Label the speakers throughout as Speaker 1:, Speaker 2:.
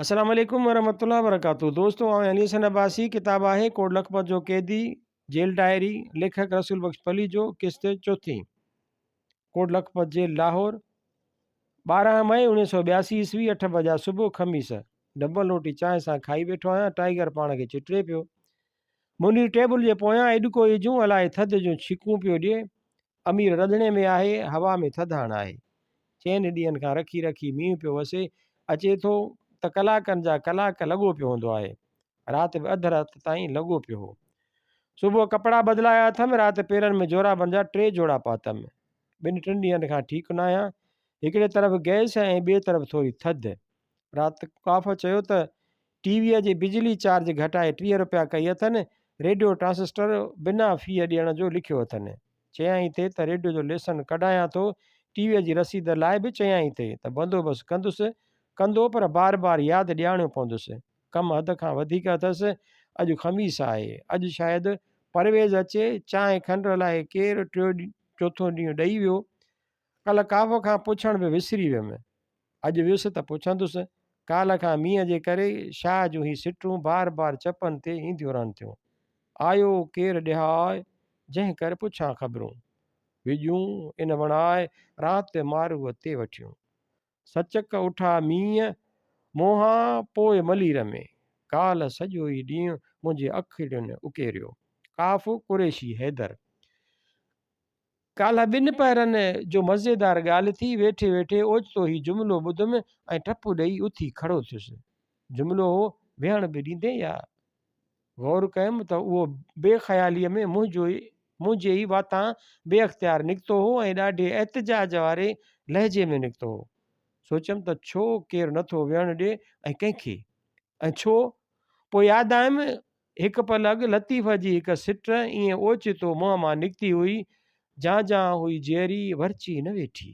Speaker 1: अस्सलाम वालेकुम वरहमतुल्लाहि वबरकातुहू। दोस्तों अली हसन अब्बासी किताब है कोट लखपत जो कैदी जेल डायरी लेखक रसूल बख्श पली जो किस्त चौथी कोट लखपत जेल लाहौर 12 मई 1982 8 बजा सुबुह ख़मीस डबल रोटी चांहि सां खाई वेठो आहियां। टाइगर पाण खे चिटरे पियो। मुंहिंजी टेबल जे पोयां एॾको इजूं अलाए थधि जूं छिकूं पियो ॾिए। अमीर रंधिणे में आहे, हवा में थधाण आहे। 4 ॾींहंनि खां रखी रखी मींहुं पियो वसे। अचे थो त कलाकनि जा कलाक लॻो पियो हूंदो आहे। राति बि अधु राति ताईं लॻो पियो हो। सुबुह कपिड़ा बदिलाया अथमि, राति पेरनि में जोराबनि जा 3 जोड़ा पातमि। 2-3 ॾींहंनि खां ठीकु न आहियां। हिकिड़े तरफ़ गैस ऐं ॿिए तरफ़ थोरी थधि। राति काफ़ चयो त टीवीअ जी बिजली चार्ज घटाए 30 रुपया कई अथनि। रेडियो ट्रांसिस्टर बिना फी ॾियण जो लिखियो अथनि। चयाईं थे त रेडियो जो लेसन कढायां थो। टीवीअ जी रसीद लाइ बि चयाईं थे त बंदोबस्तु कंदो, पर बार बार यादि ॾियारणो पवंदुसि। कमु हद खां वधीक अथसि। अॼु ख़मीस आहे। अॼु शायदि परवेज़ अचे। चांहि खंड लाइ केरु चोथों ॾींहुं ॾेई वियो। कल्ह काफ खां पुछण बि विसरी वियुमि। अॼु वियुसि त पुछंदुसि। काल्ह खां मींहं जे करे शाह जूं ही सिटूं बार बार चपनि ते ईंदियूं रहनि थियूं। आयो केरु ॾिहाए जंहिं करे पुछां ख़बरूं। विजूं इन वणाए राति मारूअ ते वठियूं। सचक उठा मींहं मोहा पोइ मलीर में। काल्ह सॼो ई ॾींहुं मुंहिंजे अखियुनि उकेरियो। काफ़ कुरेशी हैदर। काल्ह 2 पहरनि जो मज़ेदार ॻाल्हि थी। वेठे वेठे ओचितो ही जुमिलो ॿुधुमि ऐं टपु ॾेई उथी खड़ो थियुसि। जुमिलो हो विहण बि ॾींदे या? गौर कयुमि त उहो बेख़यालीअ में मुंहिंजे ई वातां बेअख़्तियार निकितो हो ऐं ॾाढे एहतिजाज वारे लहजे में निकितो हो। सोचियमि त छो केरु नथो विहणु ॾिए ऐं कंहिंखे, ऐं छो? पोइ यादि आयमि हिकु पल अॻु लतीफ़ जी हिकु सिट ईअं ओचितो मुंहं मां निकिती हुई। जा हुई जेरी वरची न वेठी।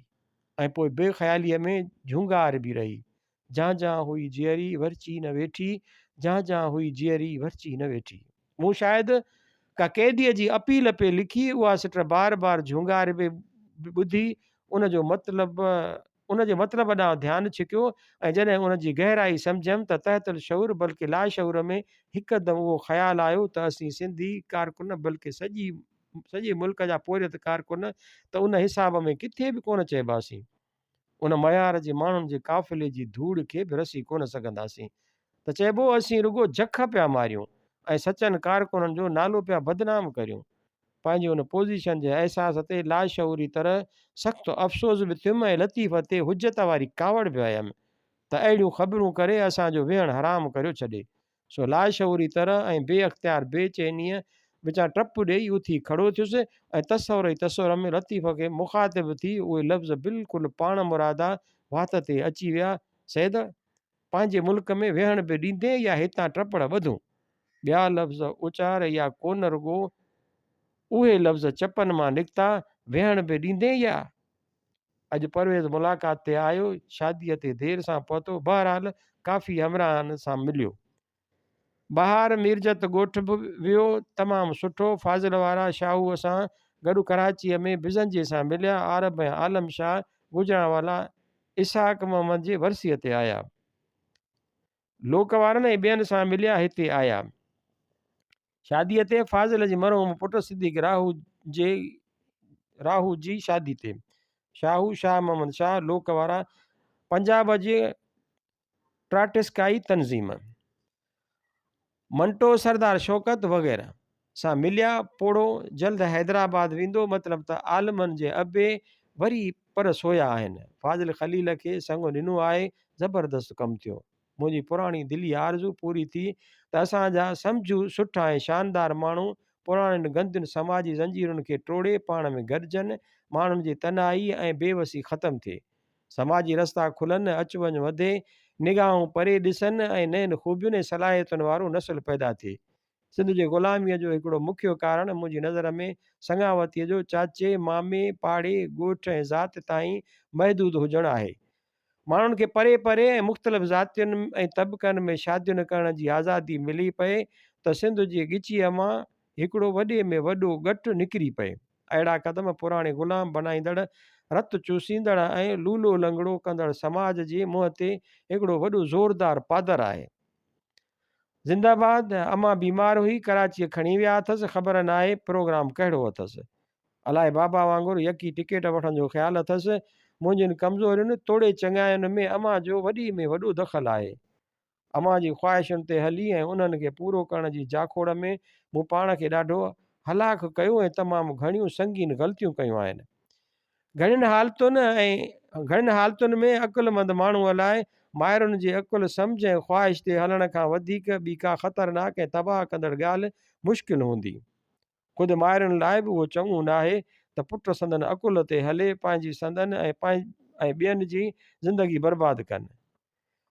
Speaker 1: ऐं पोइ बेख़यालीअ में झूंगार बि रही। जा हुई जेरी वरची न वेठी। जा हुई जेरी वरची न वेठी। मूं शायदि का कैदीअ जी अपील पे लिखी। उहा सिट बार बार झूंगार बि ॿुधी उनजे मतिलब ॾांहुं ध्यानु छिकियो। ऐं जॾहिं उनजी गहराई सम्झियमि त तहतल शऊर बल्कि लाशऊर में हिकदमि उहो ख़्यालु आयो त असीं सिंधी कारकुन बल्कि सॼे मुल्क जा पोरियत कारकुन त उन हिसाब में किथे बि कोन चइबासीं। उन मयार जे माण्हुनि जे काफ़िले जी धूड़ खे बि रसी कोन सघंदासीं। त चइबो असीं रुगो झख पिया मारियूं ऐं सचनि कारकुननि जो नालो पिया बदनाम करियूं। पंहिंजे उन पोज़ीशन जे अहसास ते लाशऊरी तरह सख़्तु अफ़सोस बि थियुमि ऐं लतीफ़ ते हुजत वारी कावड़ बि आयमि त अहिड़ियूं ख़बरूं करे असांजो वेहणु हराम करियो छॾे। सो लाशऊरी तरह ऐं बेअख़्तियार बेचैनीअ विचां टपु ॾेई उथी खड़ो थियुसि ऐं तसवर में लतीफ़ खे मुख़ातिब थी उहे लफ़्ज़ बिल्कुलु पाण मुरादा वात ते अची विया। सैद पंहिंजे मुल्क में वेहण बि ॾींदे या हितां टपड़ ॿधूं? ॿिया लफ़्ज़ उचार या कोन रुगो उहे लफ़्ज़ चपनि मां निकिता, वेहण बि ॾींदे या? अॼु परवेज़ मुलाक़ात ते आयो। शादीअ ते देरि सां पहुतो। बहरहाल काफ़ी हमराहनि सां मिलियो। बहार मीरजत ॻोठ बि वियो। तमामु सुठो। फाज़िल वारा शाहूअ सां गॾु कराचीअ में बिज़ंजे सां मिलिया। आरब ऐं आलम शाह गुजरांवाला इसहाक मोहम्मद जे वरसीअ ते आया। लोक वारनि ऐं ॿियनि सां मिलिया हिते आया। शादीअ ते फाज़िल जी मरहूम पुट सिद्दीक़ राहू जी शादी ते शाहू शाह मोहम्मद शाह लोक वारा पंजाब जे ट्राटिस्काई तंज़ीम मंटो सरदार शौकत वग़ैरह सां मिलिया। पोड़ो जल्द हैदराबाद वेंदो, मतिलबु त आलमनि जे अबे वरी पर सोया आहिनि। फाज़िल ख़लील खे संग ॾिनो आहे। ज़बरदस्त कमु थियो। मुंहिंजी पुराणी दिली आरज़ू पूरी थी त असांजा सम्झू सुठा ऐं शानदार माण्हू पुराणनि गंदियुनि समाजी ज़ंजीरुनि खे टोड़े पाण में गॾिजनि। माण्हुनि जी तनाई ऐं बेवसी ख़तमु थिए। समाजी रस्ता खुलनि, अचु वञु वधे, निगाहूं परे ॾिसनि ऐं नयनि ख़ूबियुनि ऐं सलाहियतुनि वारो नस्ल पैदा थिए। सिंध जे ग़ुलामीअ जो हिकिड़ो मुख्य कारण मुंहिंजी नज़र में संगावतीअ जो चाचे मामे पाड़े ॻोठ ऐं ज़ात ताईं महदूद हुजणु आहे। माण्हुनि खे परे परे ऐं मुख़्तलिफ़ ज़ातियुनि ऐं तबिकनि में शादियुनि करण जी आज़ादी मिली पए त सिंध जी ॻिचीअ मां हिकिड़ो वॾे में वॾो ॻटु निकिरी पए। अहिड़ा क़दम पुराणे ग़ुलाम बणाईंदड़ रत चूसींदड़ ऐं लूलो लंगड़ो कंदड़ समाज जे मुंहं ते हिकिड़ो वॾो ज़ोरदार पादर आहे। ज़िंदाबाद। अम्मा बीमार हुई, कराचीअ खणी विया अथसि, ख़बर न आहे प्रोग्राम कहिड़ो अथसि। अलाए बाबा वांगुरु यकी टिकेट वठण जो ख़्यालु अथसि। मुंहिंजियुनि कमज़ोरियुनि तोड़े चङाइनि में अम्मा जो वॾी में वॾो दख़ल आहे। अम्मा जी ख़्वाहिशुनि ते हली ऐं उन्हनि खे पूरो करण जी जाखोड़ में मूं पाण खे ॾाढो हलाक कयो ऐं तमामु घणियूं संगीन ग़लतियूं कयूं आहिनि। घणियुनि हालतुनि में अकुलमंद माण्हूअ लाइ माइरुनि जी अकुल सम्झ ऐं ख़्वाहिश ते हलण खां वधीक ॿी का ख़तरनाक ऐं तबाह कंदड़ ॻाल्हि मुश्किल हूंदी। ख़ुदि माइरुनि लाइ बि उहो चङो न आहे त पुट संदन अकुल ते हले, पंहिंजी संदन ऐं ॿियनि जी ज़िंदगी बर्बादु कनि।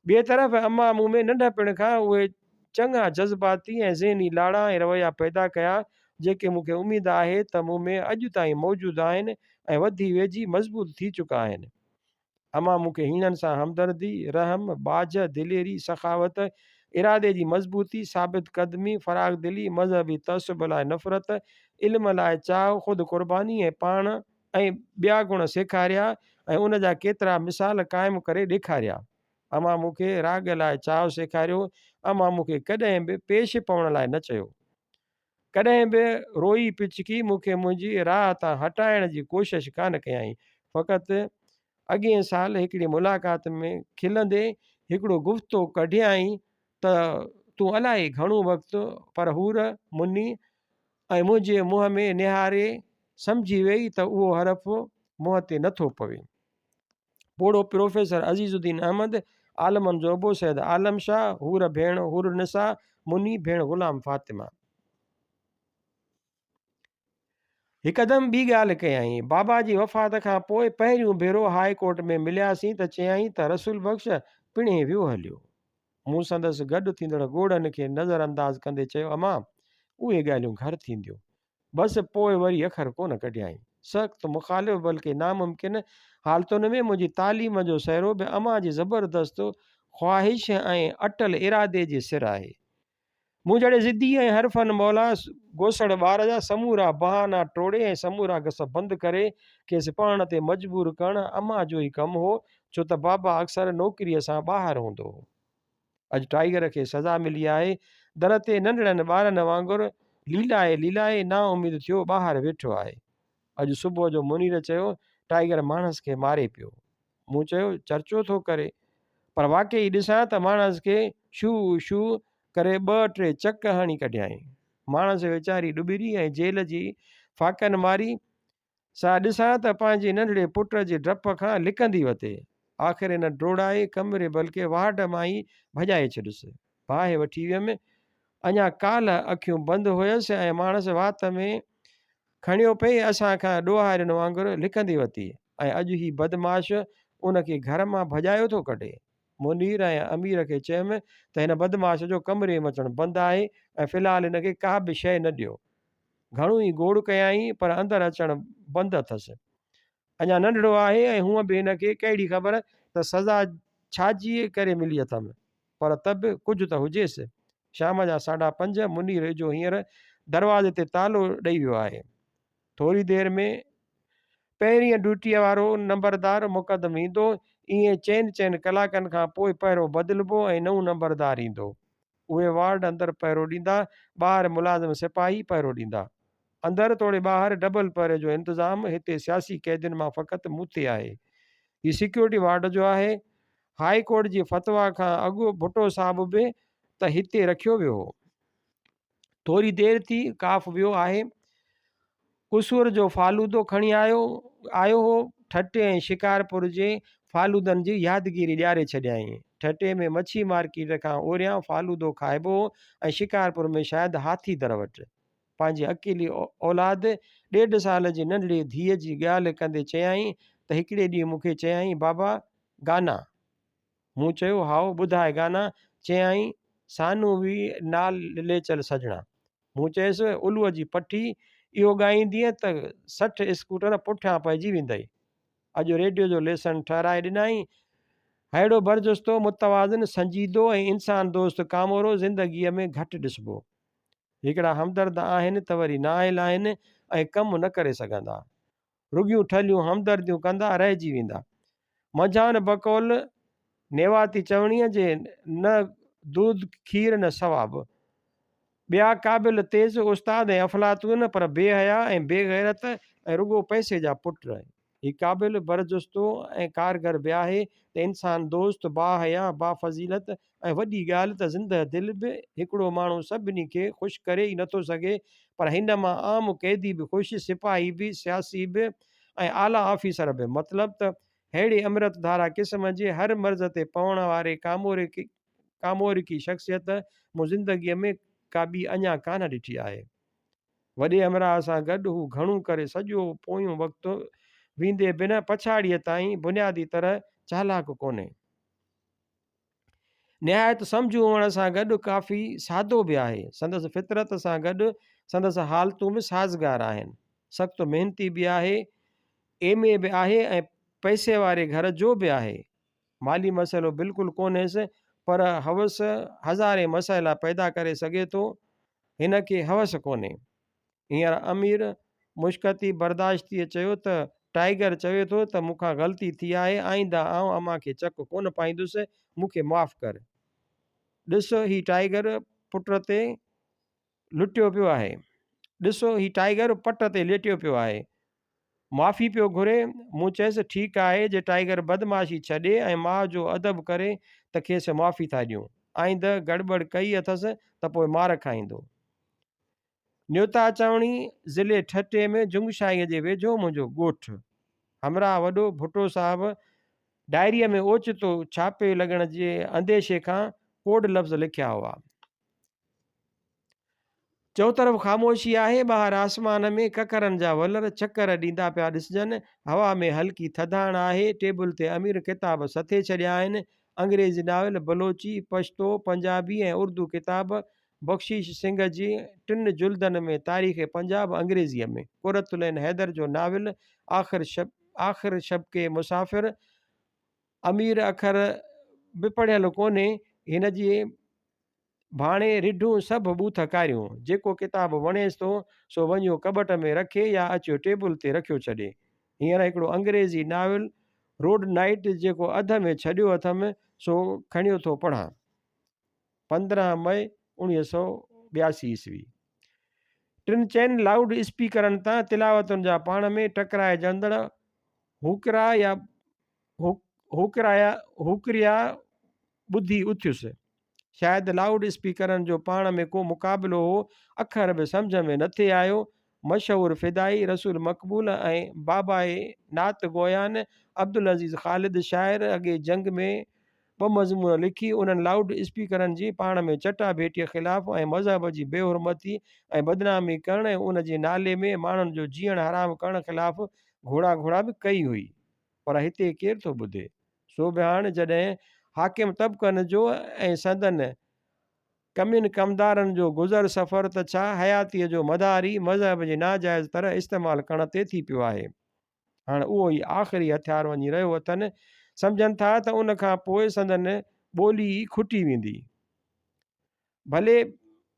Speaker 1: ॿिए तरफ़ अम्मा मूं में नंढपिण खां उहे चङा जज़्बाती ऐं ज़हनी लाड़ा ऐं रवैया पैदा कया जेके मूंखे उमेदु आहे त मूं में अॼु ताईं मौजूदु आहिनि ऐं वधी वेझी मज़बूत थी चुका आहिनि। अम्मा मूंखे हीणनि सां हमदर्दी, रहम, बाज, दिलेरी, सखावत, इरादे जी मज़बूती, साबित क़दमी, फराग दिली, मज़हबी तअसुब लाइ नफ़रत, इल्म लाइ चाह, ख़ुदि क़ुर्बानी ऐं पाण ऐं ॿिया गुण सेखारिया ऐं उन जा केतिरा मिसाल क़ाइमु करे ॾेखारिया। अम्मा मूंखे राग लाइ चाह सेखारियो। अम्मा मूंखे कॾहिं बि पेश पवण लाइ न चयो। कॾहिं बि रोई पिचकी मूंखे मुंहिंजी राह तां हटाइण जी कोशिशि कान कयई। फ़क़ति अॻिए साल हिकिड़ी मुलाक़ात में खिलंदे हिकिड़ो गुफ़्तो कढियई त तूं अलाए घणो वक़्तु पर हूर मुनी ऐं मुंहिंजे मुंहं में निहारे सम्झी वई त उहो हरफ़ मुंहं ते नथो पवे। पोड़ो प्रोफेसर अज़ीज़ुद्दीन अहमद, आलमनि जो अबो सैद आलम शाह, हूर भेण हुर निसा, मुनी भेण ग़ुलाम फातिमा। हिकदमि ॿी ॻाल्हि कयई। बाबा जी वफ़ात खां पोइ पहिरियों भेरो हाई कोर्ट में मिलियासीं त चयई त रसूल बख़्श पिणे वियो हलियो। मूं संदसि गॾु थींदड़ ॻोड़नि खे नज़रअंदाज़ कंदे चयो, अम्मा उहे ॻाल्हियूं घर थींदियूं। बसि पोइ वरी अखर कोन कढियई। सख़्तु मुख़ालिफ़ बल्कि नामुमकिन हालतुनि में मुंहिंजी तालीम जो सहरो बि अम्मा जी ज़बरदस्त ख़्वाहिश ऐं अटल इरादे जे सिर आहे। मूं जहिड़े ज़िद्दी ऐं हरफन मौला गोसड़ ॿार जा समूरा बहाना टोड़े ऐं समूरा गस बंदि करे खेसि पढ़ण ते मजबूर करणु अम्मा जो ई कमु हो, छो त बाबा अक्सर नौकिरीअ सां ॿाहिरि हूंदो हो। अॼु टाइगर खे सज़ा मिली आहे। दर ते नंढड़नि ॿारनि वांगुरु लीलाए लीलाए ना उमेद थियो ॿाहिरि वेठो आहे। अॼु सुबुह जो मुनीर चयो टाइगर माणस खे मारे पियो। मूं चयो चर्चो थो करे, पर वाक़ई ॾिसां त माणस खे शू शू करे 2-3 चक हणी कढियई। माणस वीचारी ॾुबिरी ऐं जेल जी फाकनि मारी सा ॾिसां त पंहिंजे नंढड़े पुट जे डप खां लिकंदी वते। आख़िर हिन डोड़ाए कमरे बल्कि वार्ड मां ई भॼाए छॾुसि। बाहि वठी वियुमि। अञा काल्ह अखियूं बंदि हुयसि ऐं माणस वात में खणियो पई असांखां ॾोहारियुनि वांगुरु लिकंदी वती ऐं अॼु ही बदमाश उनखे घर मां भॼायो थो कढे। मुनीर ऐं अमीर खे चयुमि त हिन बदमाश जो कमरे में अचणु बंदि आहे ऐं फ़िलहालु हिनखे का बि शइ न ॾियो। घणो ई गोड़ कयाई पर अंदरि अचणु बंदि अथसि। अञा नंढड़ो आहे ऐं हूअं बि हिनखे कहिड़ी ख़बर त सज़ा छाजी करे मिली अथमि, पर त बि कुझु त हुजेसि। शाम जा 5:30 मुनीर जो हींअर दरवाज़े ते तालो ॾेई वियो आहे। थोरी देरि में पहिरीं ड्यूटीअ वारो नंबरदार मुक़दम ईंदो। ईअं चइनि कलाकनि खां पोइ पहिरों बदिलिबो ऐं नओं नंबरदार ईंदो। उहे वार्ड अंदरि पहिरो ॾींदा, ॿाहिरि मुलाज़िम सिपाही पहिरो ॾींदा। अंदरि तोड़े ॿाहिरि डबल पहिरे जो इंतिज़ाम हिते सियासी क़ैदियुनि मां फ़क़ति मूं ते आहे। हीउ सिक्योरिटी वार्ड जो आहे। हाई कोर्ट जी फतवा खां अॻु भुट्टो साहिब बि त हिते रखियो वियो हो। थोरी देरि थी काफ़ वियो आहे। कुसूर जो फालूदो खणी आयो हो। ठटे ऐं शिकारपुर जे फालूदनि जी यादगिरी ॾियारे छॾियई। ठटे में मच्छी मार्केट खां ओरियां फालूदो खाइबो ऐं शिकारपुर में शायदि हाथी दर वटि। पंहिंजी अकेली औलाद 1.5 साल जी नंढड़ी धीअ जी ॻाल्हि कंदे चयई त हिकिड़े ॾींहुं मूंखे चयई बाबा गाना। मूं चयो हाओ ॿुधाए गाना। चयई सानू वी नाल लेचल सजना। मूं चयुसि उलूअ जी पठी इहो ॻाईंदीअ त 60 स्कूटर पुठियां पइजी वेंदई। अॼु रेडियो जो लेसन ठहिराए ॾिनई। अहिड़ो बरजस्तो मुतवाज़िन संजीदो ऐं इंसान दोस्त कामोरो ज़िंदगीअ में घटि ॾिसबो। हिकिड़ा हमदर्द आहिनि त वरी नाइल आहिनि ऐं कमु न करे सघंदा। रुॻियूं ठलियूं हमदर्दियूं कंदा रहिजी वेंदा। मंझान बकौल नेवाती चवणीअ जे न दूध खीर न सवाब। ॿिया क़ाबिल तेज़ उस्ताद ऐं अफ़लातून पर बेहया ऐं बेग़ैरत ऐं रुॻो पैसे जा पुट। ही क़ाबिल बरजुस्तो ऐं कारगर बि आहे त इंसान दोस्त बाहया बाफ़ज़ीलत ऐं वॾी ॻाल्हि त ज़िंदह दिलि बि हिकिड़ो माण्हू सभिनी खे ख़ुशि करे ई नथो सघे, पर हिन मां आम क़ैदी बि ख़ुशि, सिपाही बि, सियासी बि ऐं आला ऑफिसर बि। मतिलबु त अहिड़े अमृत धारा क़िस्म जे हर मर्ज़ ते पवण वारे कामोरिकी शख़्सियत मूं ज़िंदगीअ में का ॿी अञा कान ॾिठी आहे। वॾे अमराह सां गॾु हू घणो करे सॼो पोयों वक़्तु वेंदे बि न पछाड़ीअ ताईं बुनियादी तरह चालाक कोन्हे। निहायत सम्झू हुअण सां गॾु काफ़ी सादो बि आहे। संदसि फितरत सां गॾु संदसि हालतूं बि साज़गार आहिनि। सख़्तु महिनती बि आहे, एमए बि आहे ऐं पैसे वारे घर जो बि आहे। माली मसइलो बिल्कुलु कोन्हेसि, पर हवस हज़ारे मसइला पैदा करे सघे थो। हिन खे हवस कोन्हे। हींअर अमीर मुश्कती बर्दाश्तीअ चयो त टाइगर चवे थो त मूंखां ग़लती थी आहे, आईंदा आउं अम्मा खे चक कोन पाईंदुसि, मूंखे माफ़ु कर। ॾिसो ही टाइगर पुट ते लुटियो पियो आहे, ॾिसो ही टाइगर पट ते लेटियो पियो आहे, माफ़ी पियो घुरे। मूं चयसि ठीकु आहे, जे टाइगर बदमाशी छॾे ऐं माउ जो अदब करे त खेसि माफ़ी था ॾियूं। आईंदह गड़बड़ कई अथसि त पोइ मार खाईंदो। न्योता चवणी ज़िले ठटे में जुंगशाईअ जे वेझो मुंहिंजो ॻोठु। हमरा वॾो भुटो साहिबु डायरीअ में ओचितो छापे लॻण जे अंदेशे खां कोड लफ़्ज़ लिखिया हुआ। चौतरफ़ ख़ामोशी आहे। ॿाहिरि आसमान में ककरनि जा वलर चकर ॾींदा पिया ॾिसजनि। हवा में हल्की थधाण आहे। टेबल ते अमीर किताब सथे छॾिया आहिनि। अंग्रेज़ी नावल, बलोची, पश्तो, पंजाबी ऐं उर्दू किताब। बख़्शीश सिंह जी 3 जुल्दनि में तारीख़ पंजाब अंग्रेज़ीअ में। कुरतुलैन हैदर जो नाविल आख़िर शब के मुसाफ़िर। अमीर अखर बि पढ़ियल कोन्हे। हिन जी भाणे रिढूं सभु ॿूथ कारियूं। जेको किताब वणेसि थो सो वञो कॿट में रखे या अचो टेबल ते रखियो छॾे। हींअर हिकिड़ो अंग्रेज़ी नाविल रोड नाइट जेको अध में छॾियो अथमि सो खणियो थो पढ़ां। 15 मई 1982 ईस्वी। 3 लाउड स्पीकरनि तां तिलावतुनि जा पाण में टकराइजंदड़ हुकरिया ॿुधी उथियुसि। शायदि लाउड स्पीकरनि जो पाण में को मुक़ाबिलो हो। अखर बि सम्झ में न थे आयो। मशहूरु फ़िदाई रसूल मक़बूल ऐं बाबाए नात गोयान अब्दुल अज़ीज़ ख़ालिद शाइर अॻे जंग में 2 मज़मून लिखी। उन्हनि लाउड स्पीकरनि जी पाण में चटाभेटीअ ख़िलाफ़ु ऐं मज़हब जी बेहुरमती ऐं बदनामी करण ऐं उन जे नाले में माण्हुनि जो जीअण हराम करण ख़िलाफ़ु घोड़ा बि कई हुई। पर हिते केरु थो ॿुधे। सो बि हाणे जॾहिं हाकिम तबिक़नि जो ऐं संदन कमियुनि कमदारनि जो गुज़र सफ़र त छा हयातीअ जो मदारी मज़हब जे नाजाइज़ तरह इस्तेमालु करण ते थी पियो आहे। हाणे उहो ई आख़िरी हथियार वञी रहियो अथनि। सम्झनि था त उन खां पोइ संदन ॿोली खुटी वेंदी। भले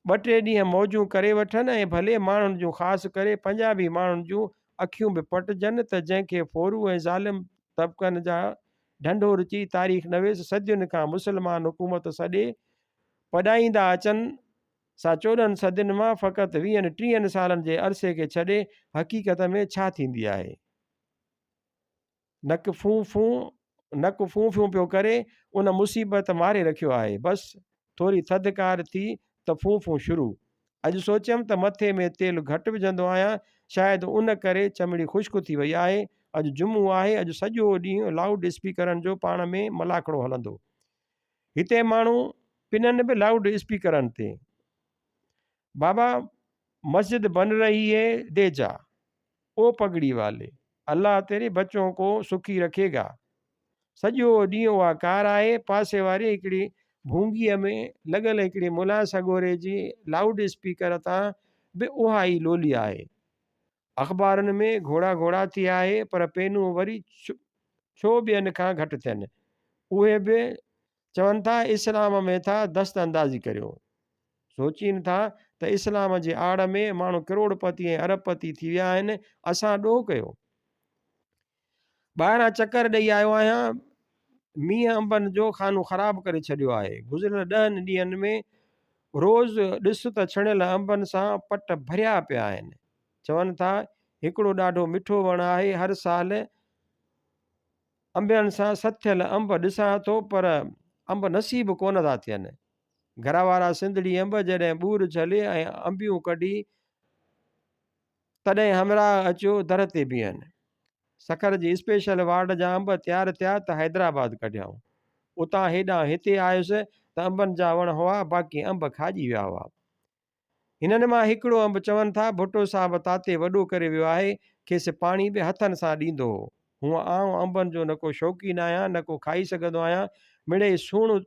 Speaker 1: 2-3 ॾींहं मौजूं करे वठनि ऐं भले माण्हुनि जूं ख़ासि करे पंजाबी माण्हुनि जूं अखियूं बि पटिजनि त जंहिंखे फोरू ऐं ज़ालिम तबिक़नि जा ढंढोर ची तारीख़ नवेस सदियुनि खां मुस्लमान हुकूमत सॾे पढ़ाईंदा अचनि सा 14 सदियुनि मां फ़क़ति 20-30 सालनि जे अरसे खे छॾे हक़ीक़त में छा थींदी आहे। नक फूं फूं पियो करे उन मुसीबत मारे रखियो आहे। बसि थोरी थधिकार थी त फूं फूं शुरू। अॼु सोचियमि त मथे में तेल घटि विझंदो आहियां, शायदि उन करे चमड़ी ख़ुश्क थी वई आहे। अॼु जुमो आहे। अॼु सॼो ॾींहुं लाउड स्पीकरनि जो पाण में मलाखड़ो हलंदो। हिते माण्हू पिननि बि लाउड स्पीकरनि ते। बाबा मस्जिद बन रही है, दे जा ओ पगड़ी वाले, अल्लाह तेरे बच्चों को सुखी रखेगा। सॼो ॾींहुं उहा कार आहे। पासे वारी हिकिड़ी भूंगीअ में लॻल हिकिड़ी मुला सगोरे जी लाउड स्पीकर तां बि उहा ई लोली आहे। अख़बारुनि में घोड़ा थी आहे, पर पेनूं वरी छो ॿियनि खां घटि थियनि। उहे बि चवनि था इस्लाम में था दस्त अंदाज़ी करियो। सोचीनि था त इस्लाम जे आड़ में माण्हू करोड़पति ऐं अरबपति थी विया आहिनि। असां ॾोह कयो। ॿाहिरां चकर ॾेई आयो आहियां, मींहं अंबनि जो खानो ख़राबु करे छॾियो आहे। गुज़िरियल 10 ॾींहंनि में रोज़ ॾिस त छणियल अंबनि सां पट भरिया पिया आहिनि। चवनि था हिकिड़ो ॾाढो मिठो वणु आहे, हर साल अंबनि सां सथियल अंब ॾिसां थो, पर अंब नसीब कोन था थियनि। घर वारा सिंधड़ी अंब जॾहिं ॿूर झले ऐं अंबियूं कढी, तॾहिं हमरा अचो दर ते बीहनि। सखर जी स्पेशल वार्ड जा अंब तयारु थिया त हैदराबाद कढियाऊं। उतां हेॾां हिते आयुसि त अंबनि जा वण हुआ, बाक़ी अंब खाॼी विया हुआ। हिननि मां हिकिड़ो अंब चवनि था भुट्टो साहिबु ताते वॾो करे वियो आहे, खेसि पाणी बि हथनि सां ॾींदो हो। हूअं आउं अंबनि जो न को शौक़ीन आहियां, न को खाई सघंदो आहियां। मिड़े सूणु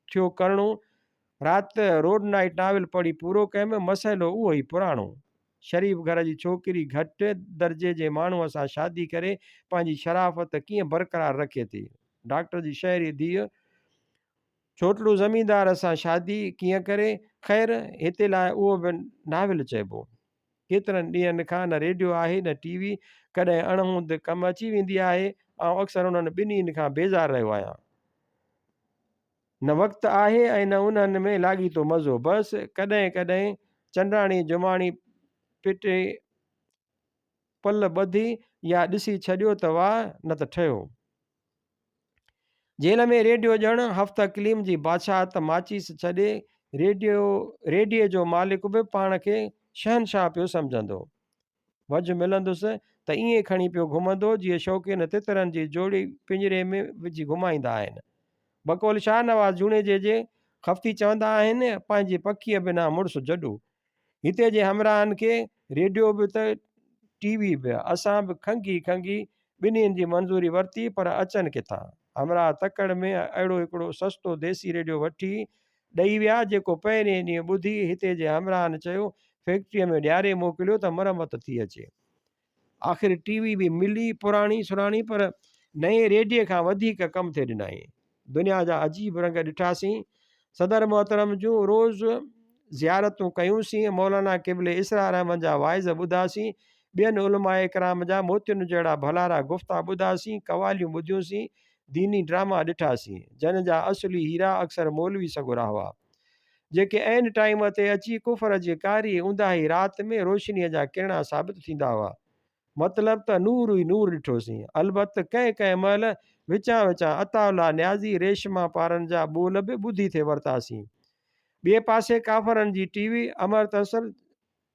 Speaker 1: थियो करणो। राति रोड नाइट नाविल पढ़ी पूरो कयुमि, मसइलो उहो ई पुराणो। शरीफ़ घर जी छोकिरी घटि दर्जे जे माण्हूअ सां शादी करे पंहिंजी शराफ़त कीअं बरक़रार रखे थी। डॉक्टर जी शहरी धीअ छोटड़ू ज़मींदार सां शादी कीअं करे। ख़ैर हिते लाइ उहो बि नाविल चइबो। केतिरनि ॾींहंनि खां न रेडियो आहे न टीवी, कॾहिं अणहूंद कमु अची वेंदी आहे। ऐं अक्सर उन्हनि ॿिन्हिनि खां बेज़ार रहियो आहियां। न वक़्तु आहे ऐं न उन्हनि में लाॻीतो मज़ो। बसि कॾहिं कॾहिं चंडाणी जुमाणी पिटे पल ॿधी या ॾिसी छॾियो त वाह, न त ठहियो। जेल में रेडियो ॼण हफ़्ता क्लीम जी बादशाहत माचीस छॾे रेडियो जो मालिक बि पाण खे शहनशाह पियो सम्झंदो। वझ मिलंदुसि त ईअं खणी पियो घुमंदो जीअं शौक़ीन तितरनि जी जोड़ी पिंजरे में विझी घुमाईंदा आहिनि। बकौल शाहनवाज़ जूणेजे जे खफ़्ती चवंदा आहिनि, पंहिंजी पखीअ बिना मुड़ुसु जॾो। हिते जे हमराहनि खे रेडियो बि त टीवी बि। असां बि खंगी खंगी ॿिन्हिनि जी मंज़ूरी वरिती, पर अचनि किथां। हमरा तकड़ में अहिड़ो हिकिड़ो सस्तो देसी रेडियो वठी ॾेई विया, जेको पहिरें ॾींहुं ॿुधी हिते जे हमराहनि चयो फैक्ट्रीअ में ॾियारे मोकिलियो त मरमत थी अचे। आख़िर टीवी बि मिली पुराणी सुराणी, पर नए रेडियो खां वधीक कमु थिए ॾिनई। दुनिया जा अजीब रंग ॾिठासीं। सदर मोहतरम जूं रोज़ ज़ियारतूं कयूंसीं। मौलाना क़िबले इसरार अहमद जा वाइज़ ॿुधासीं। ॿियनि उलमाए कराम जा मोतियुनि जहिड़ा भलारा गुफ़्ता ॿुधासीं। कवालियूं ॿुधियूंसीं। दीनी ड्रामा ॾिठासीं। जन जा असली हीरा अक्सर मौलवी सगुरा हुआ, जेके ऐन टाइम ते अची कुफर जी कारी ऊंदाही राति में रोशनीअ जा किरणा साबित थींदा हुआ। मतिलबु त नूर ई नूर ॾिठोसीं। अलबत कंहिं कंहिं महिल विचां विचां अताउल्ला न्याज़ी रेशमा पारनि जा ॿोल बि ॿुधी थे वरितासीं। ॿिए पासे काफ़रनि जी टीवी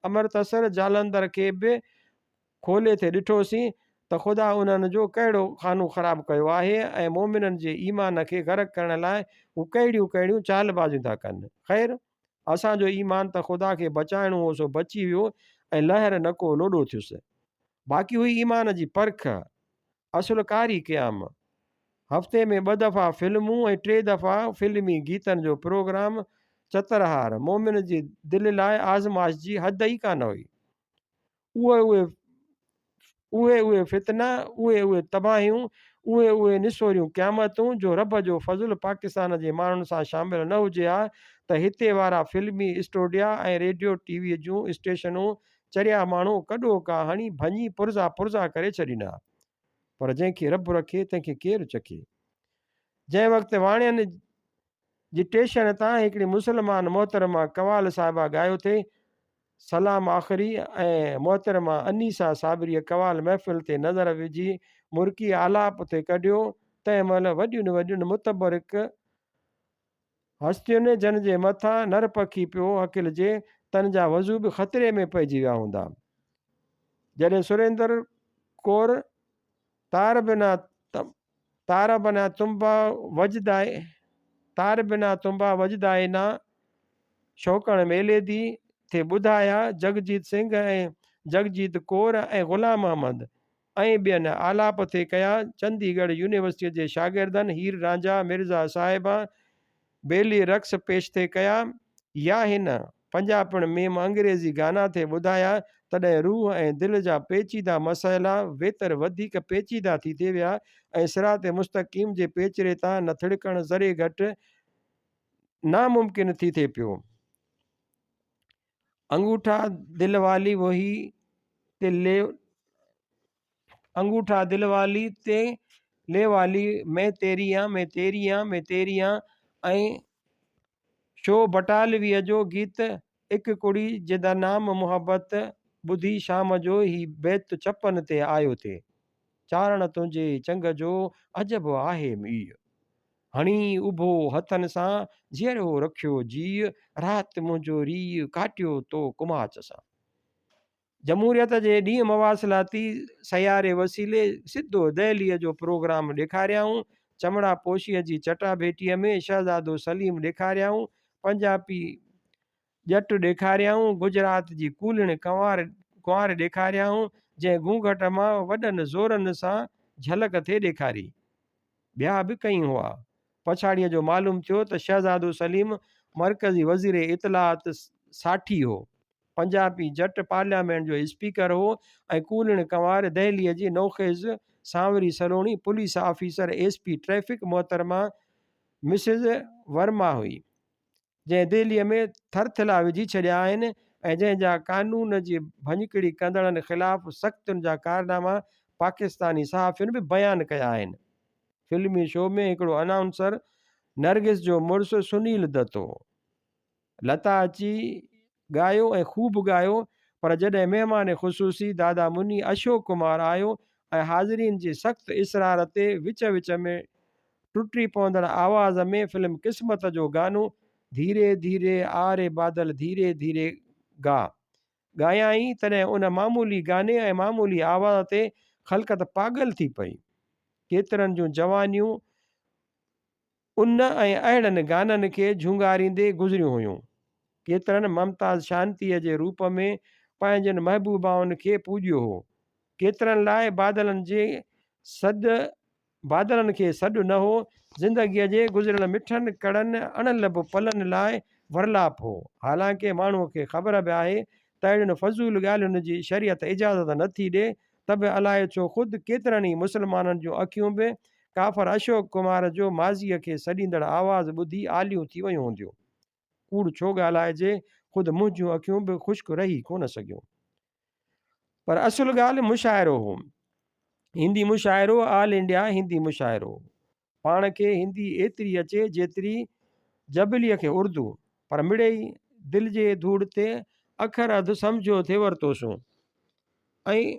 Speaker 1: अमरतसर जालंधर खे बि खोले थे ॾिठोसीं त ख़ुदा उन्हनि जो कहिड़ो खानो ख़राबु कयो आहे ऐं मोमिननि जे ईमान खे ग़रक़ करण लाइ हू कहिड़ियूं कहिड़ियूं चालबाज़ियूं था कनि। ख़ैर असांजो ईमान त ख़ुदा खे बचाइणो हो सो बची वियो ऐं लहर न को लोॾो थियुसि। बाक़ी हुई ईमान जी परख, असुल कारी क़याम। हफ़्ते में 2 दफ़ा फिल्मूं ऐं 3 दफ़ा फिल्मी गीतनि जो प्रोग्राम। चतरहार मोमिन जी दिलि लाइ आज़माइश जी हद ई कान हुई। उहे फितना, उहे तबाहियूं, उहे निसोरियूं क़यामतूं जो रब जो फज़ुल पाकिस्तान जे माण्हुनि सां शामिलु न हुजे हा त हिते वारा फिल्मी स्टूडिया ऐं रेडियो टीवीअ जूं स्टेशनूं चरिया माण्हू कॾो का हणी भञी पुरज़ा पुरज़ा करे छॾींदा। पर जंहिंखे रब रखे तंहिंखे केरु चखे। जंहिं वक़्तु वाणियनि जी स्टेशन तां हिकिड़ी मुस्लमान मोहतरमा कवाल साहिबा ॻायो थे। सलाम आख़िरी ऐं मोहतरमा अनीसा साबरीअ कवाल महफ़िल ते नज़र विझी मुर्की आलाप ते कढियो। तंहिं महिल वॾियुनि मुतबरिक हस्तियुनि जन जे मथां नर पखी पियो हकिलजे, तन जा वज़ू बि ख़तरे में पइजी विया हूंदा। जॾहिं सुरेंद्र कौर तार बिना तुंबा वजदाए ना शौकण मेले दी थे ॿुधाया जगजीत सिंह ऐं जगजीत कौर ऐं ग़ुलाम अहमद ऐं ॿियनि आलाप ते कया। चंडीगढ़ यूनिवर्सिटीअ जे शागिर्दनि हीर रांझा मिर्ज़ा साहिबा बेली रक़्स पेश थे कया। या हिन पंजाबण में अंग्रेज़ी गाना थे ॿुधाया। तॾहिं रूह ऐं दिलि जा पेचीदा मसइला वेतर वधीक पेचीदा थी थे विया ऐं सिरात मुस्तक़ीम जे पेचरे तां न थिड़कण ज़रे घटि नामुमकिन थी थे पियो। अंगूठा दिल वाली वही ते ले अंगूठा दिलवाली ते लेवाली, मैं तेरी आं, मैं तेरी आं, मैं तेरी आं। ऐं शो बटालवीअ जो गीत हिकु कुड़ी जिदा नाम मुहबत, ॿुधी शाम जो ही बैत छपन ते आयो थे, चारण तुंहिंजे चंग जो अजब आहे मीअ, हणी उभो हथनि सां जीअरो रखियो जीअ, राति मुंहिंजो रीह काटियो तो कुमाच सां। जमहूरियत जे ॾींहुं मवासिलाती सयारे वसीले सिधो दहलीअ जो प्रोग्राम ॾेखारियाऊं, चमड़ा पोशीअ जी चटाभेटीअ में शहज़ादो सलीम ॾेखारियाऊं, पंजाबी ॼट ॾेखारियाऊं, गुजरात जी कूलण कुंवार ॾेखारियाऊं, जंहिं घूंघट मां वॾनि ज़ोरनि सां झलक थे ॾेखारी। ॿिया बि कई हुआ। पछाड़ीअ जो मालूम थियो त शहज़ादो सलीम मरकज़ी वज़ीर इतलात साठी हो, पंजाबी जट पार्लियामेंट जो स्पीकर हो, ऐं कूलण कंवार दहलीअ जी नौखेज़ सांवरी सलोनी पुलिस ऑफिसर SP ट्रैफिक मोहतरमा मिसिज वर्मा हुई, जंहिं दिल्लीअ में थरथला विझी छॾिया आहिनि ऐं जंहिंजा कानून जी भञकिड़ी कंदड़नि ख़िलाफ़ सख़्तुनि जा कारनामा पाकिस्तानी सहाफ़ियुनि बि बयानु कया आहिनि। फिल्मी शो में हिकिड़ो अनाउंसर नरगिस जो मुड़ुसु सुनील दत्त हो। लता अची ॻायो ऐं ख़ूब ॻायो, पर जॾहिं महिमान ख़ुसूसी दादा मुनी अशोक कुमार आयो ऐं हाज़रीन जी सख़्तु इसरार ते विच विच में टुटी पवंदड़ आवाज़ में फिल्म क़िस्मत जो गानो धीरे धीरे आ रे बादल धीरे धीरे ॻायाई, तॾहिं उन मामूली गाने ऐं मामूली आवाज़ ते ख़लक़त पागल थी पई। केतिरनि जूं जवानियूं उन ऐं अहिड़नि गाननि खे झुंगारींदे गुज़रियूं हुयूं, केतिरनि ममताज़ शांतीअ जे रूप में पंहिंजनि महबूबाउनि खे पूॼियो हो, केतिरनि लाइ बादलनि खे सॾु न हो, ज़िंदगीअ जे गुज़िरियल मिठनि कड़नि अणलब पलनि लाइ वरलाप हो। हालांकि माण्हूअ खे ख़बर बि आहे त अहिड़ियुनि फज़ूल ॻाल्हियुनि जी शरीयत इजाज़त नथी ॾिए, त बि अलाए छो ख़ुदि केतिरनि ई मुस्लमाननि जूं अखियूं बि काफ़र अशोक कुमार जो माज़ीअ खे सॾींदड़ आवाज़ ॿुधी आलियूं थी वियूं हूंदियूं। कूड़ छो ॻाल्हाइजे, ख़ुदि मुंहिंजूं अखियूं बि ख़ुश्क रही कोन सघियूं। पर असुल ॻाल्हि मुशाइरो हो, हिंदी मुशाइरो, ऑल इंडिया हिंदी मुशाइरो। पाण खे हिंदी एतिरी अचे जेतिरी जबलीअ खे उर्दू, पर मिड़ेई दिलि जे धूड़ ते अखर अधु सम्झो थे वरितोसूं, ऐं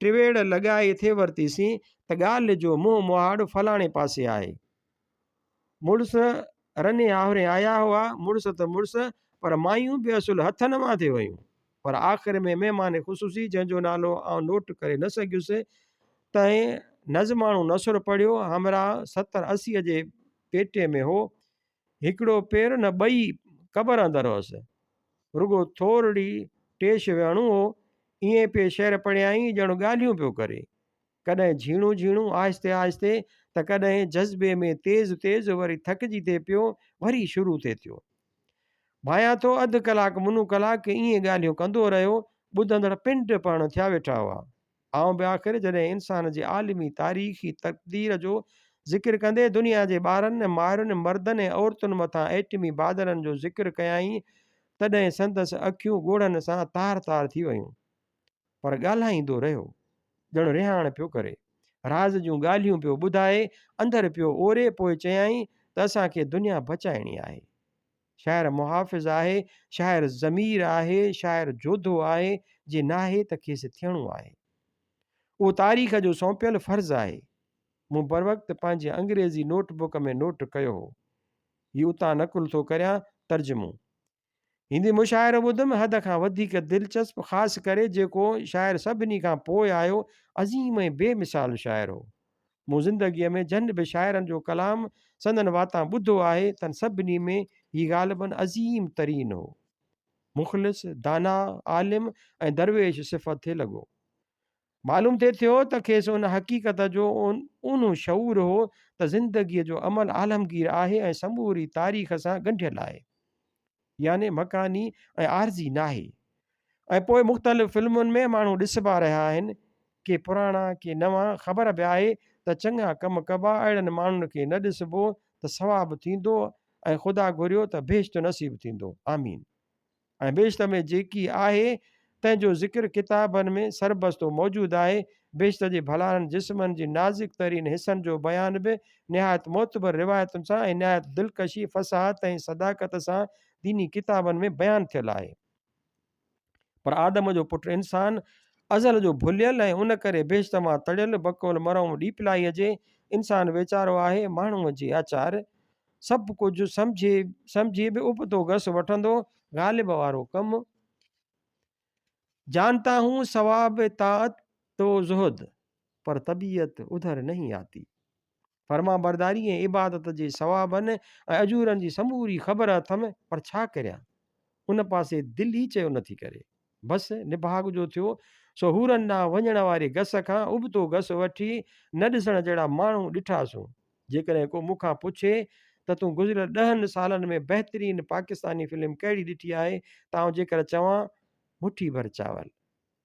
Speaker 1: टिवेड़ लॻाए थे वरितीसीं त ॻाल्हि जो मुंहुं मुहाड़ फलाणे पासे आहे। मुड़ुस रने आवरे आया हुआ, मुड़ुस त मुड़ुस, पर मायूं बि असुल हथनि मां थिए वयूं। पर आख़िर में महिमान ख़ुसूसी, जंहिंजो नालो आउं नोट करे न सघियुसि, तंहिं नज़माणो नसुर पढ़ियो, हमरा 70-80 जे पेटे में हो, हिकिड़ो पेर न ॿई क़बर अंदरि हुअसि, रुगो थोरी टेश विहणो हो, ईअं पिए शेर पढ़ियाई ॼण ॻाल्हियूं पियो करे, कॾहिं झीणूं झीणूं आहिस्ते आहिस्ते, त कॾहिं जज़्बे में तेज़ तेज़, वरी थकिजी थिए पियो, वरी शुरू थिए थियो। भायां थो अधु कलाकु मुनो कलाकु ईअं ॻाल्हियूं कंदो रहियो, ॿुधंदड़ पिंड पण थिया वेठा हुआ। आउं बि आख़िर जॾहिं इंसान जे आलिमी तारीख़ी तक़दीर जो ज़िक्र कंदे दुनिया जे ॿारनि, मायुनि, मर्दनि ऐं औरतुनि मथां एटमी बादलनि जो ज़िक्र कयाई, तॾहिं संदसि अखियूं ॻोढ़नि सां तार तार थी वयूं। पर ॻाल्हाईंदो रहियो, ॼण रिहाण पियो करे, राज़ जूं ॻाल्हियूं पियो ॿुधाए, अंदरि पियो ओरे, पोइ चयाईं त असांखे दुनिया बचाइणी आहे। शाइर मुहाफ़िज़ आहे, शाइर ज़मीर आहे, शाइर जोधो आहे, जे नाहे त खेसि थियणो आहे। उहो तारीख़ जो सौंपियल फ़र्ज़ु आहे। मूं बर वक़्तु पंहिंजे अंग्रेज़ी नोटबुक में नोट कयो हो। हीउ उतां नकुल थो करियां, तर्जुमो। हिंदी मुशाइरो ॿुधुमि, हद खां वधीक दिलचस्प, ख़ासि करे जेको शाइर सभिनी खां पोइ आयो, अज़ीम ऐं बेमिसाल शाइर हो। मूं ज़िंदगीअ में जन बि शाइरनि जो कलाम संदन वातां ॿुधो आहे, तन सभिनी में हीउ ग़ालिबन अज़ीम तरीन हो। मुख़लिस, दाना, आलिम ऐं दरवेश सिफ़त थिए लॻो। मालूम थिए थियो त खेसि उन हक़ीक़त जो उन शऊर हो त ज़िंदगीअ जो अमल आलमगीर आहे ऐं समूरी तारीख़ सां ॻंढियल आहे, याने मकानी ऐं आर्ज़ी नाहे। ऐं पोइ मुख़्तलिफ़ फ़िल्मुनि में माण्हू ॾिसबा रहिया आहिनि, के पुराणा के नवां। ख़बर बि आहे त चङा कम कबा, अहिड़नि माण्हुनि खे न ॾिसबो त सवाबु थींदो, ऐं ख़ुदा घुरियो त बेश्त नसीबु थींदो। आमीन। ऐं बेश्त में जेकी आहे तंहिंजो ज़िक्र किताबनि में सरबस्तो मौजूदु आहे। बेशितर जे भलारनि जिस्मनि जी नाज़ुक तरीन हिसनि जो बयान बि निहायत मोतबर रिवायतुनि सां ऐं निहायत दिलकशी फ़साहत ऐं सदाकत सां दीनी किताबनि में बयानु थियलु आहे। पर आदम जो पुटु इंसानु अज़ल जो भुलियल ऐं उन करे बेशतमा तड़ियल बकोल मरऊं ॾीपलाईअ जे इंसानु वीचारो आहे माण्हूअ जे आचार सभु कुझु सम्झी बि उबतो घस वठंदो ग़ालिब वारो कमु जानता हूँ सवाब ताअत तो ज़ुहद पर तबीयत उधर नहीं आती। फर्मा बरदारी ऐं इबादत जे सवाबनि ऐं अजूरनि जी समूरी ख़बर अथमि पर छा करियां उन पासे दिलि ई चयो नथी करे। बसि निभाग जो थियो सो हूरनि ॾांहुं वञण वारे घस खां उबतो घस वठी न ॾिसण जहिड़ा माण्हू ॾिठासूं। जेकॾहिं को मूंखां पुछे त तूं गुज़िरियल 10 सालनि में बहितरीनु पाकिस्तानी फिल्म कहिड़ी ॾिठी आहे त आउं जेकर चवां मुठी भर चावल।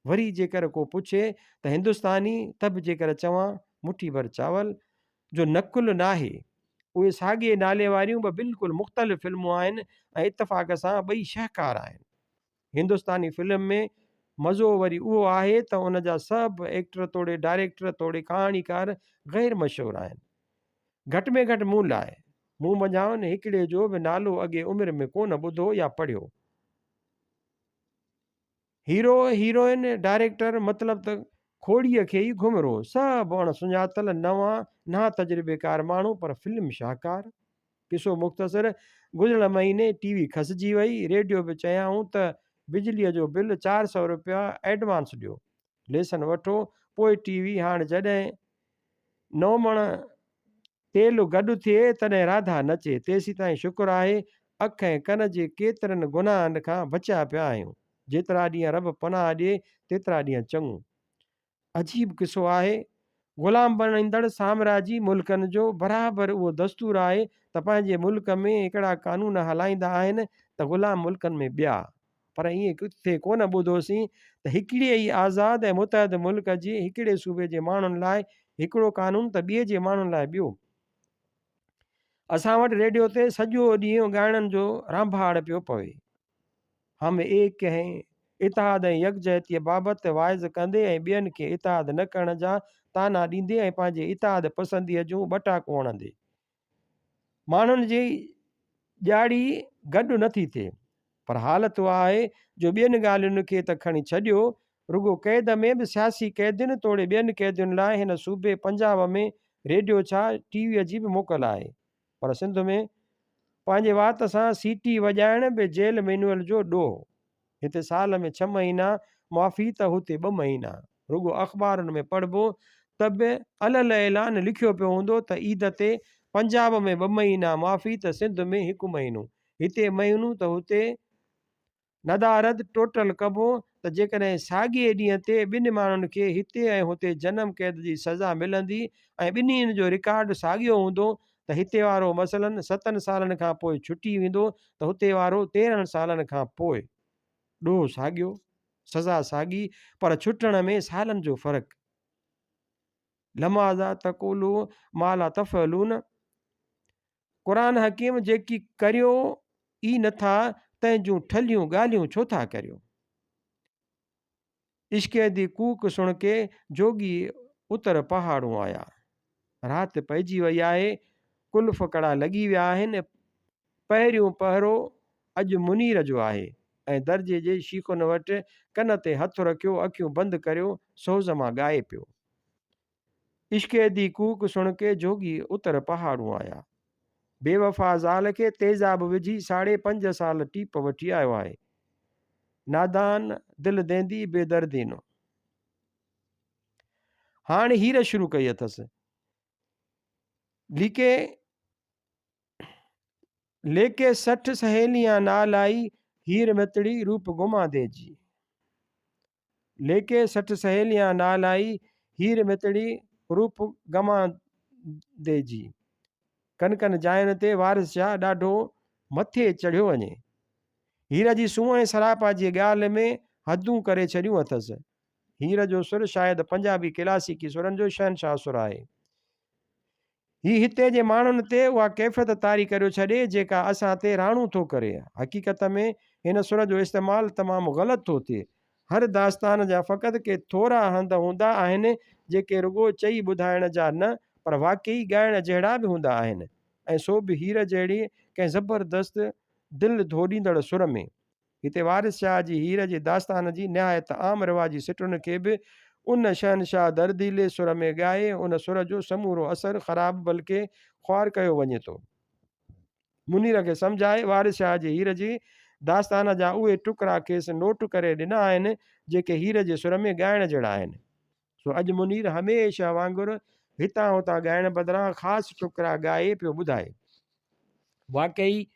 Speaker 1: वरी जेकर को पुछे त हिंदुस्तानी त बि जेकर चवां मुठी भर चावल। जो नकुल नाहे उहे साॻिए नाले वारियूं ॿ बिल्कुलु मुख़्तलिफ़ फिल्मूं आहिनि ऐं इतफ़ाक़ सां ॿई शाहकार आहिनि। हिंदुस्तानी फिल्म में मज़ो वरी उहो आहे त उन जा सभु एक्टर तोड़े डायरेक्टर तोड़े कहाणीकार ग़ैर मशहूरु आहिनि। घटि में घटि मूं लाइ मूं मञाउनि हिकिड़े जो बि नालो अॻे उमिरि में कोन ॿुधो या पढ़ियो। हीरो हीरोइन डायरेक्टर मतिलबु त खोड़ीअ खे ई घुमरो सभु अणसुञातल नवां ना तजुर्बेकार माण्हू पर फिल्म शाहकार। किसो मुख़्तसर गुज़िरियल महीने टीवी खसिजी वई रेडियो बि चयाऊं त बिजलीअ जो बिल 400 रुपया एडवांस ॾियो लेसन वठो पोइ टीवी हाणे जॾहिं 9 मण तेल गॾु थिए तॾहिं राधा नचे तेसी ताईं शुक्र आहे अख ऐं कन जे केतिरनि गुनाहनि खां बचिया पिया आहियूं। जेतिरा ॾींहं रब पनाह ॾिए तेतिरा ॾींहं चङो। अजीब किसो आहे ग़ुलाम बणींदड़ साम्राजी मुल्कनि जो बराबरि उहो दस्तूर आहे त पंहिंजे मुल्क में हिकिड़ा कानून हलाईंदा आहिनि त ग़ुलाम मुल्कनि में ॿिया। पर ईअं किथे कोन ॿुधोसीं त हिकिड़े ई आज़ादु ऐं मुतहद मुल्क जे हिकिड़े सूबे जे माण्हुनि लाइ हिकिड़ो कानून त ॿिए जे माण्हुनि लाइ ॿियो। असां वटि रेडियो ते सॼो ॾींहुं ॻाइणनि जो रांभाड़ पियो पवे। हम एक हैं इतिहाद ऐं यकजहतीअ बाबति वाइज़ कंदे ऐं ॿियनि खे इतिहाद न करण जा ताना ॾींदे ऐं पंहिंजे इतिहाद पसंदीअ जूं ॿटाको हणंदे माण्हुनि जी ॼाड़ी गॾु नथी थिए। पर हालत उहा आहे जो ॿियनि ॻाल्हियुनि खे त खणी छॾियो रुगो क़ैद में बि सियासी क़ैदियुनि तोड़े ॿियनि क़ैदियुनि लाइ हिन सूबे पंजाब में रेडियो छा टीवीअ जी बि मोकल आहे। पर सिंध में पंहिंजे वात सां सीटी वॼाइण बि जेल मैनुअल जो ॾोह। हिते साल में 6 महीना मुआफ़ी त हुते 2 महीना। रुगो अख़बारुनि में पढ़िबो त बि अलल ऐलान लिखियो पियो हूंदो त ईद ते पंजाब में 2 महीना मुआफ़ी त सिंध में 1 महीनो। हिते महीनो त हुते नदारद टोटल कबो त जेकॾहिं साॻिए ॾींहं ते ॿिनि माण्हुनि खे हिते ऐं हुते जनम क़ैद जी सज़ा मिलंदी ऐं ॿिन्हिनि जो रिकॉर्ड साॻियो हूंदो त हिते वारो मसलन 7 सालनि खां पोइ छुटी वेंदो त हुते वारो 13 सालनि खां पोइ। ॾोह साॻियो सज़ा साॻी पर छुटण में सालनि जो फ़र्क़ु। लमाज़ा तकुलू माला तफ़लून क़ुरान हकीम जेकी करियो ई नथा तंहिंजूं ठलियूं ॻाल्हियूं छो था करियो। इश्क़ दी कूक सुण के जोगी उतर पहाड़ूं आया। राति पइजी वई आहे कुल्फ कड़ा लॻी विया आहिनि पहिरियों पहरो अॼु मुनीर जो आहे ऐं दर्जे जे शीखुनि वटि कन ते हथु रखियो अखियूं बंदि करियो सोज़ मां ॻाए पियो। इश्क़ दी कूक सुण के जोगी उतर पहाड़ूं आया। बेवफ़ा ज़ाल खे तेज़ाब विझी 5.5 साल टीप वठी आयो आहे। नादान दिलि देंदी बेदर्दी न। हाणे हीर शुरू कई अथसि लेके 60 सहेलियां नाल आई हीर मितड़ी रूप गुमा दे जी। लेके 60 सहेलियां नाल आई हीर मितड़ी रूप गमा दे जी। कन कन जायुनि ते वारिस शाह ॾाढो मथे चढ़ियो वञे। हीर जी सूंहं ऐं सरापा जी ॻाल्हि में हदूं करे छॾियूं अथसि। हीर जो सुर शायदि पंजाबी क्लासिकी सुरनि जो शहनशाह सुर आहे। ही हिते जे माण्हुनि ते उहा कैफ़ियत तारी करे छॾे जेका असां ते राणू थो करे। हक़ीक़त में हिन सुर जो इस्तेमालु तमामु ग़लति थो थिए। हर दास्तान जा फ़क़ति के थोरा हंध हूंदा आहिनि जेके रुॻो चई ॿुधाइण जा न पर वाक़ई ॻाइण जहिड़ा बि हूंदा आहिनि, ऐं सो बि हीर जहिड़ी कंहिं ज़बरदस्त दिलि धोड़ींदड़ सुर में। हिते वारिस शाह जी हीर जी दास्तान जी निहायत आम रिवाजी सिटुनि खे बि उन शहनशाह दर्दीले सुर में ॻाए उन सुर जो समूरो असरु ख़राबु बल्कि ख़्वार कयो वञे थो। मुनीर खे सम्झाए वारिस शाह जी हीर जी दास्तान जा उहे टुकड़ा खेसि नोट करे ॾिना आहिनि जेके हीर जे सुर में ॻाइण जहिड़ा आहिनि। सो अॼु मुनीर हमेशह वांगुरु हितां हुतां ॻाइण बदिरां ख़ासि टुकड़ा ॻाए पियो ॿुधाए। वाक़ई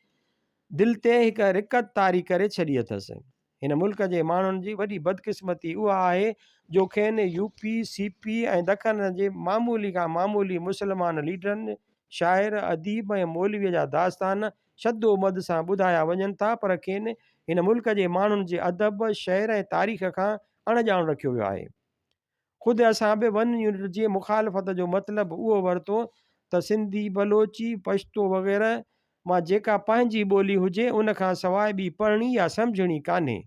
Speaker 1: दिलि ते हिकु रिकत तारी करे छॾी अथसि। हिन मुल्क जे माण्हुनि जी वॾी बदकिस्मती उहा आहे जो खेनि यूपी सीपी ऐं ॾखण जे मामूली खां मामूली मुस्लमान लीडरनि शाइर अदीब ऐं मौलवीअ जा दास्तान शद्दोमद सां ॿुधाया वञनि था पर खेनि हिन मुल्क जे माण्हुनि जे अदब शहर ऐं तारीख़ खां अणॼाण रखियो वियो आहे। ख़ुदि असां बि वन यूनिट जी मुखालफ़त जो मतिलबु उहो वरितो त सिंधी बलोची पश्तो वग़ैरह मां जेका पंहिंजी ॿोली हुजे उन खां सवाइ ॿी पढ़णी या सम्झणी कान्हे।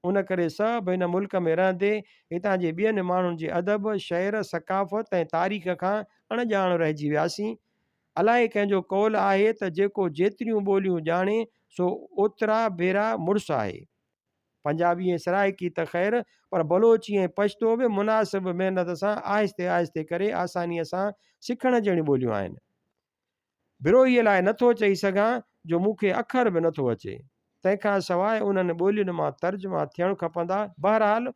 Speaker 1: उन करे सभु हिन मुल्क में रहंदे हितां जे ॿियनि माण्हुनि जे अदब शहर सकाफ़त ऐं तारीख़ खां अणॼाण रहिजी वियासीं। अलाए कंहिंजो कौल आहे त जेको जेतिरियूं ॿोलियूं ॼाणे सो ओतिरा भेरा मुड़ुसु आहे। पंजाबी ऐं सराइकी त ख़ैरु पर बलोची ऐं पश्तो बि मुनासिबु महिनत सां आहिस्ते आहिस्ते करे आसानीअ सां सिखण जहिड़ियूं ॿोलियूं आहिनि। विरोहीअ लाइ नथो चई सघां जो मूंखे अखर बि नथो अचे, तंहिंखां सवाइ उन्हनि ॿोलियुनि मां तर्जुमा थियणु खपंदा। बहरहाल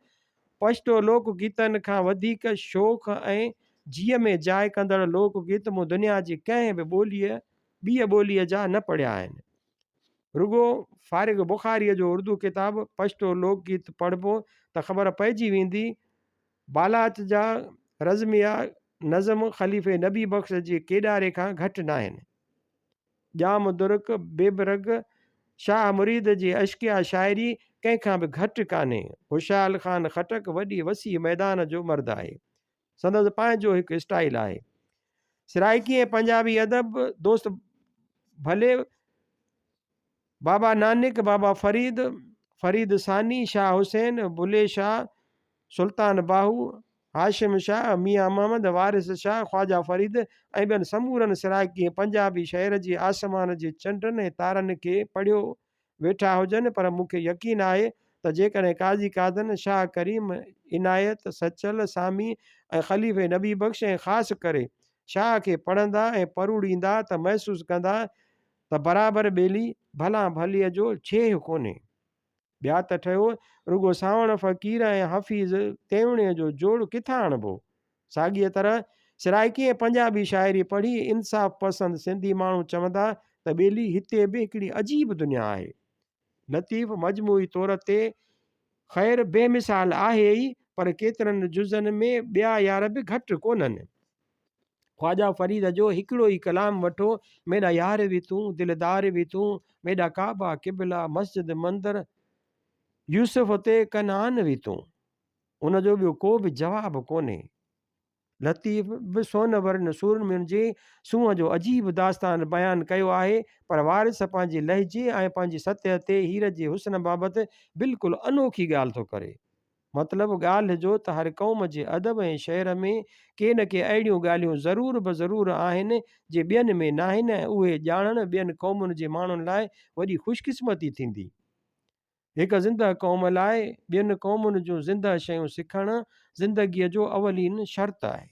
Speaker 1: पश्तो लोकगीतनि खां वधीक शौक़ ऐं जीअ में जाइ कंदड़ लोकगीत मूं दुनिया जी कंहिं बि ॿीअ ॿोलीअ जा न पढ़िया आहिनि। रुॻो फारिग बुखारीअ जो उर्दू किताबु पश्तो लोकगीत पढ़िबो त ख़बर पइजी वेंदी। बालात जा रज़मिया नज़म ख़लीफ़े नबी बख़्श जे केॾारे खां घटि न आहिनि। ॼाम दुरक बेबरग शाह मुरीद जी अश्किया शाइरी कंहिंखां बि घटि कान्हे। खुशहाल ख़ान खटक वॾी वसी मैदान जो मर्द आहे। संदसि पंहिंजो हिकु स्टाइल आहे। सराइकी ऐं पंजाबी अदब दोस्त भले बाबा नानक बाबा फरीद सानी शाह हुसैन बुले शाह सुल्तान बाहू हाशिम शाह मियां मोहम्मद वारिस शाह ख्वाजा फरीद ऐं ॿियनि समूरनि सराइकी ऐं पंजाबी शहर जी आसमान जे चंडनि ऐं तारनि खे पढ़ियो वेठा हुजनि पर मूंखे यकीन आहे त जेकॾहिं काज़ी कादन शाह करीम इनायत सचल सामी ऐं ख़लीफ़े नबी बख़्श ऐं ख़ासि करे शाह खे पढ़ंदा ऐं परूड़ींदा त महसूसु कंदा त बराबरि ॿेली भला भलीअ जो छेह कोन्हे। ॿिया त ठहियो रुॻो सावण फ़क़ीर ऐं हफ़ीज़ तेवणे जो जोड़ किथां आणिबो। साॻीअ तरह सराइकी ऐं पंजाबी शाइरी पढ़ी इंसाफ़ पसंदि सिंधी माण्हू चवंदा त ॿेली हिते बि हिकिड़ी अजीब दुनिया आहे। लतीफ़ मजमूई तौर ते ख़ैर बेमिसाल आहे ई पर केतिरनि जुज़नि में ॿिया यार बि घटि कोन्हनि। ख्वाजा फरीद जो हिकिड़ो ई कलाम वठो, मेरा यार बि तूं दिलदार बि तूं, मेरा काबा किबला मस्जिद मंदर यूसुफ ते कनान बि तूं। उनजो ॿियो को बि जवाबु कोन्हे। लतीफ़ बि सोनवर नसूरनि जे सूंहं जो अजीब दास्तान बयानु कयो आहे पर वारिस पंहिंजी लहजे ऐं पंहिंजी सतह ते हीर जे हुस्न बाबति बिल्कुलु अनोखी ॻाल्हि थो करे। मतिलबु ॻाल्हि जो त हर क़ौम जे अदब ऐं शहर में के न के अहिड़ियूं ॻाल्हियूं ज़रूरु आहिनि जे ॿियनि में न आहिनि ऐं उहे ॼाणणु ॿियनि क़ौमुनि जे माण्हुनि लाइ वॾी ख़ुशकिस्मती थींदी। हिकु ज़िंदह क़ौम लाइ ॿियनि क़ौमुनि जूं ज़िंदह शयूं सिखणु ज़िंदगीअ जो अवलीन शर्त आहे।